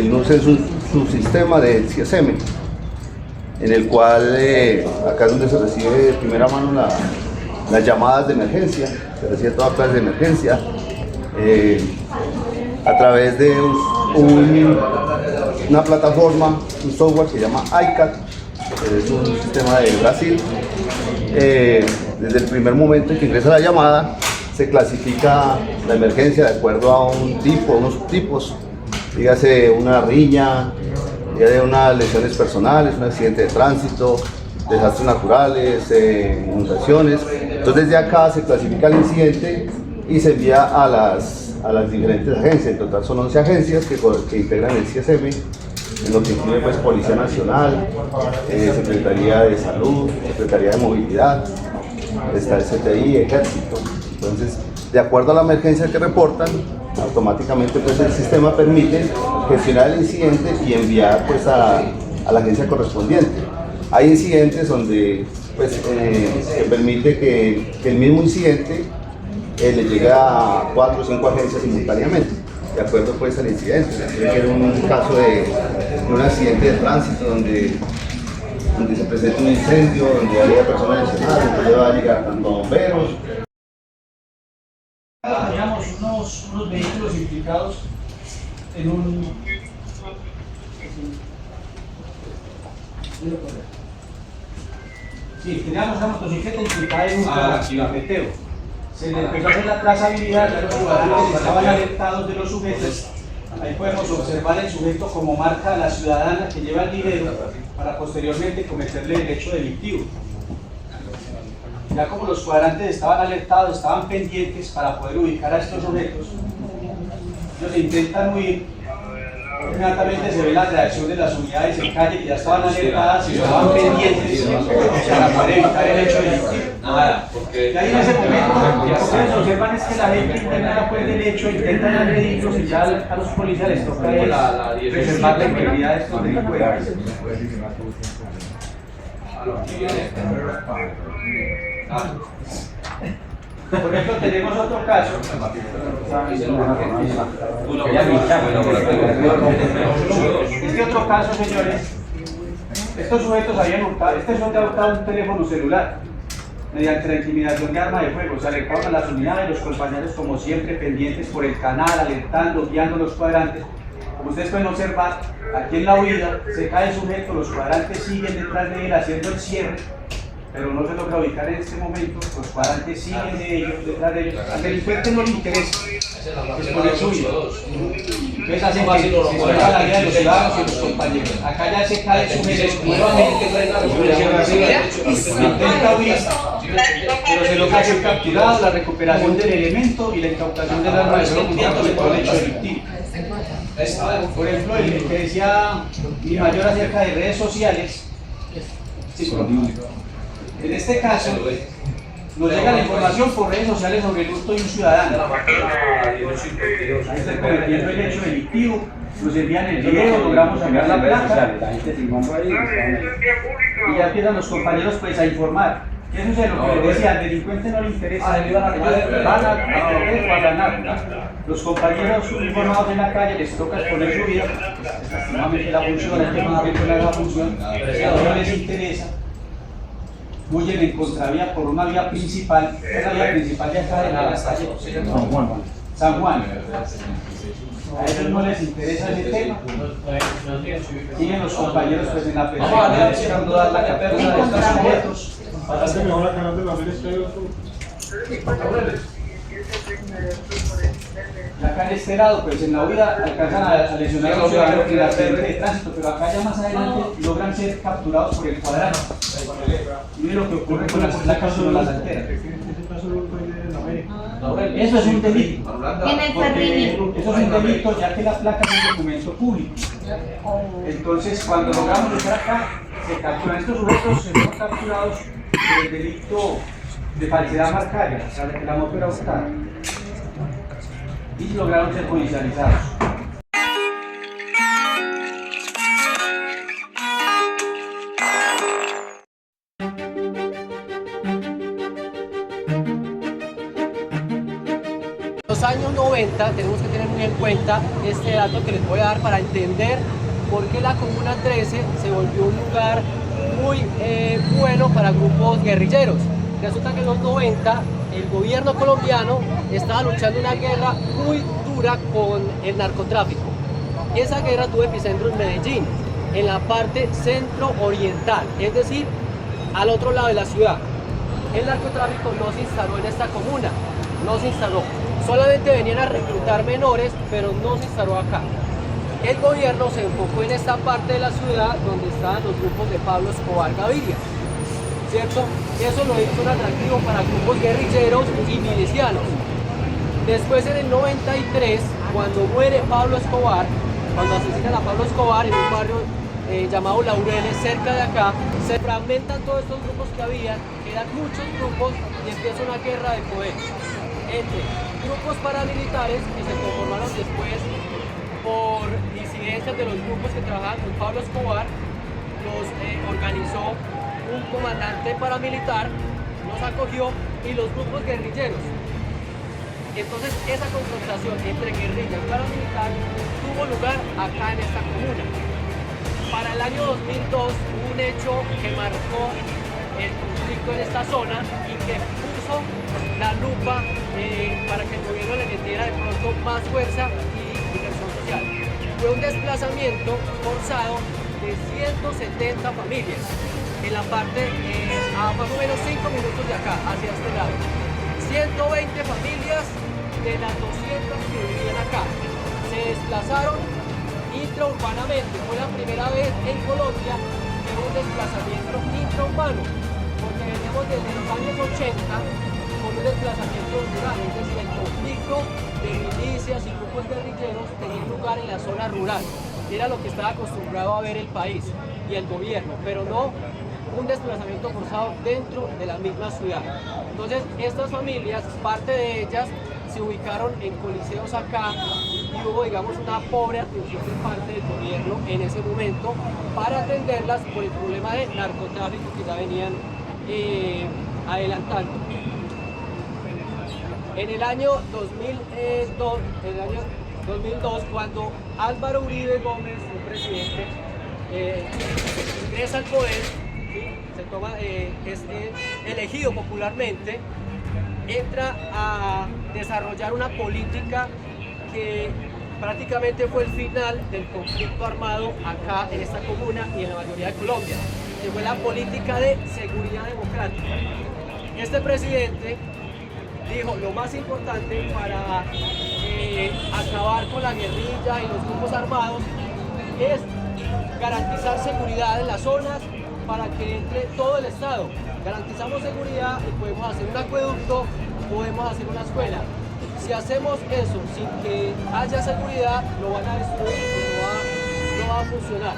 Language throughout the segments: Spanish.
lucen su sistema de CSM, en el cual acá es donde se recibe de primera mano las llamadas de emergencia, se recibe toda clase de emergencia a través de una plataforma, un software que se llama ICAT, es un sistema de Brasil. Desde el primer momento en que ingresa la llamada, se clasifica la emergencia de acuerdo a un tipo, unos subtipos, dígase una riña, dígase unas lesiones personales, un accidente de tránsito, desastres naturales, inundaciones. Entonces desde acá se clasifica el incidente y se envía a las diferentes agencias. En total son 11 agencias que integran el CSM, en lo que incluye pues, Policía Nacional, Secretaría de Salud, Secretaría de Movilidad, está el CTI, Ejército. Entonces, de acuerdo a la emergencia que reportan, automáticamente pues, el sistema permite gestionar el incidente y enviar pues, a la agencia correspondiente. Hay incidentes donde pues, se permite que el mismo incidente le llegue a 4 o 5 agencias simultáneamente, de acuerdo pues, al incidente. Tiene que ser un caso de un accidente de tránsito donde se presenta un incendio, donde haya personas lesionadas, entonces va a llegar tanto bomberos. Teníamos unos vehículos implicados en un... Sí, teníamos una motocicleta implicada en un carreteo. Se le empezó a hacer la trazabilidad, ya los ciudadanos estaban alertados de los sujetos. Ahí podemos observar el sujeto como marca a la ciudadana que lleva el dinero para posteriormente cometerle el hecho delictivo. Ya como los cuadrantes estaban alertados, estaban pendientes para poder ubicar a estos sujetos, ellos intentan huir. Inmediatamente se ve la reacción de las unidades en calle que ya estaban alertadas y estaban pendientes para poder evitar el hecho delictivo. Y ahí en ese momento lo que ustedes observan es que la gente intenta pues, del hecho, intentan agredirlos y ya a los policías les toca preservar la integridad de estos delincuentes. Por ejemplo, tenemos otro caso. Este otro caso, señores, estos sujetos habían hurtado, este sujeto ha hurtado un teléfono celular mediante la intimidación de arma de fuego. Se alertaron a las unidades, los compañeros como siempre pendientes por el canal, alertando, guiando los cuadrantes. Como ustedes pueden observar, aquí en la huida se cae el sujeto, los cuadrantes siguen detrás de él haciendo el cierre, pero no se logra ubicar en este momento, los cuadrantes siguen de ellos, detrás de ellos. Al delincuente no le interesa exponer su vida. Entonces hacen que se suelta la vida de los ciudadanos y los compañeros. Acá ya se cae el sujeto nuevamente, intenta huir, pero se logra ser capturado, la recuperación del elemento y la incautación del arma de fuego por todo el hecho delictivo. Por ejemplo, el que decía mi mayor acerca de redes sociales, sí, en este caso, nos llega la información por redes sociales sobre el hurto de un ciudadano. Ahí está cometiendo el hecho delictivo, nos envían el video, logramos sacar la placa y ya empiezan los compañeros pues, a informar. ¿Qué sucede? Lo que les decía, al delincuente no le interesa, van a ganar. Los compañeros informados en la calle les toca exponer su vida, lastimosamente la función, hay que cumplir con la función, no les interesa. Huyen en contravía por una vía principal, esa vía principal ya está en la calle San Juan. A ellos no les interesa ese tema. Siguen los compañeros pues en la perspectiva buscando dar la captura de estos sujetos. Y acá en este lado, pues en la huida alcanzan a lesionar a los ciudadanos en el accidente de tránsito, pero acá ya más adelante logran ser capturados por el cuadrante. Miren lo que ocurre con las placas y no las alteran. Eso es un delito. Eso es un delito ya que la placa es un documento público. Entonces, cuando logramos llegar acá, se capturan estos sujetos, se son capturados por el delito de falsedad marcaria, o sea, de que la moto era hurtada. Y lograron ser judicializados. Los años 90 90, tenemos que tener muy en cuenta este dato que les voy a dar para entender por qué la Comuna 13 se volvió un lugar muy bueno para grupos guerrilleros. Resulta que en los 90 el gobierno colombiano estaba luchando una guerra muy dura con el narcotráfico. Y esa guerra tuvo epicentro en Medellín, en la parte centro-oriental, es decir, al otro lado de la ciudad. El narcotráfico no se instaló en esta comuna, no se instaló. Solamente venían a reclutar menores, pero no se instaló acá. El gobierno se enfocó en esta parte de la ciudad donde estaban los grupos de Pablo Escobar Gaviria, ¿cierto? Eso lo hizo un atractivo para grupos guerrilleros y milicianos. Después, en el 93, cuando muere Pablo Escobar, cuando asesinan a Pablo Escobar en un barrio llamado Laureles, cerca de acá, se fragmentan todos estos grupos que había, quedan muchos grupos y empieza una guerra de poder entre grupos paramilitares que se conformaron después por disidencias de los grupos que trabajaban con Pablo Escobar. Los organizó un comandante paramilitar, los acogió, y los grupos guerrilleros. Entonces esa confrontación entre guerrilla y paramilitar tuvo lugar acá en esta comuna. Para el año 2002 hubo un hecho que marcó el conflicto en esta zona y que puso la lupa para que el gobierno le metiera de pronto más fuerza y diversión social. Fue un desplazamiento forzado de 170 familias en la parte a más o menos 5 minutos de acá, hacia este lado. 120 familias de las 200 que vivían acá se desplazaron intraurbanamente. Fue la primera vez en Colombia que hubo un desplazamiento intraurbano, porque veníamos desde los años 80 con un desplazamiento rural, es decir, el conflicto de milicias y grupos guerrilleros tenía lugar en la zona rural. Era lo que estaba acostumbrado a ver el país y el gobierno, pero no un desplazamiento forzado dentro de la misma ciudad. Entonces, estas familias, parte de ellas, se ubicaron en coliseos acá y hubo, digamos, una pobre atención de parte del gobierno en ese momento para atenderlas por el problema de narcotráfico que ya venían adelantando. En el año 2002, cuando Álvaro Uribe Gómez, el presidente, ingresa al poder, ¿sí? Es elegido popularmente, entra a desarrollar una política que prácticamente fue el final del conflicto armado acá en esta comuna y en la mayoría de Colombia, que fue la política de seguridad democrática. Este presidente dijo: lo más importante para acabar con la guerrilla y los grupos armados es garantizar seguridad en las zonas para que entre todo el Estado. Garantizamos seguridad y podemos hacer un acueducto, podemos hacer una escuela. Si hacemos eso sin que haya seguridad, lo van a destruir y no va a funcionar.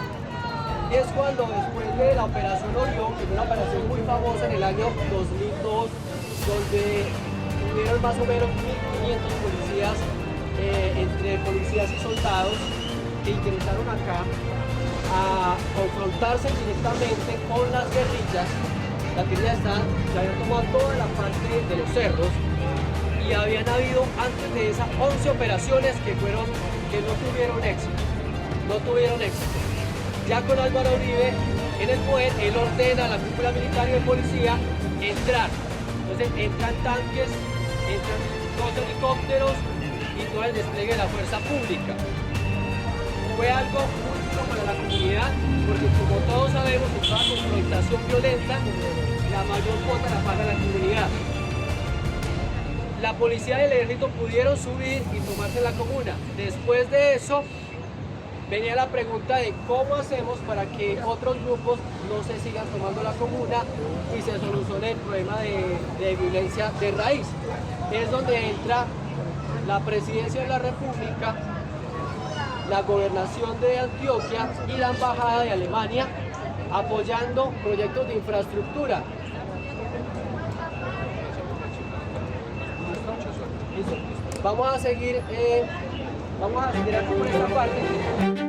Es cuando, después de la Operación Orión, que fue una operación muy famosa en el año 2002, donde tuvieron más o menos 1.500 policías, entre policías y soldados, que ingresaron acá a confrontarse directamente con las guerrillas. Las guerrillas se habían tomado toda la parte de los cerros y habían habido antes de esas 11 operaciones que no tuvieron éxito. Ya con Álvaro Uribe en el poder, él ordena a la cúpula militar y de policía entrar. Entonces entran tanques, entran 2 helicópteros y todo el despliegue de la fuerza pública. Fue algo muy duro para la comunidad, porque como todos sabemos, en toda confrontación violenta, la mayor cuota la paga la comunidad. La policía y el ejército pudieron subir y tomarse la comuna. Después de eso, venía la pregunta de cómo hacemos para que otros grupos no se sigan tomando la comuna y se solucione el problema de violencia de raíz. Es donde entra la presidencia de la República, la gobernación de Antioquia y la embajada de Alemania, apoyando proyectos de infraestructura. Vamos a seguir aquí por esta parte.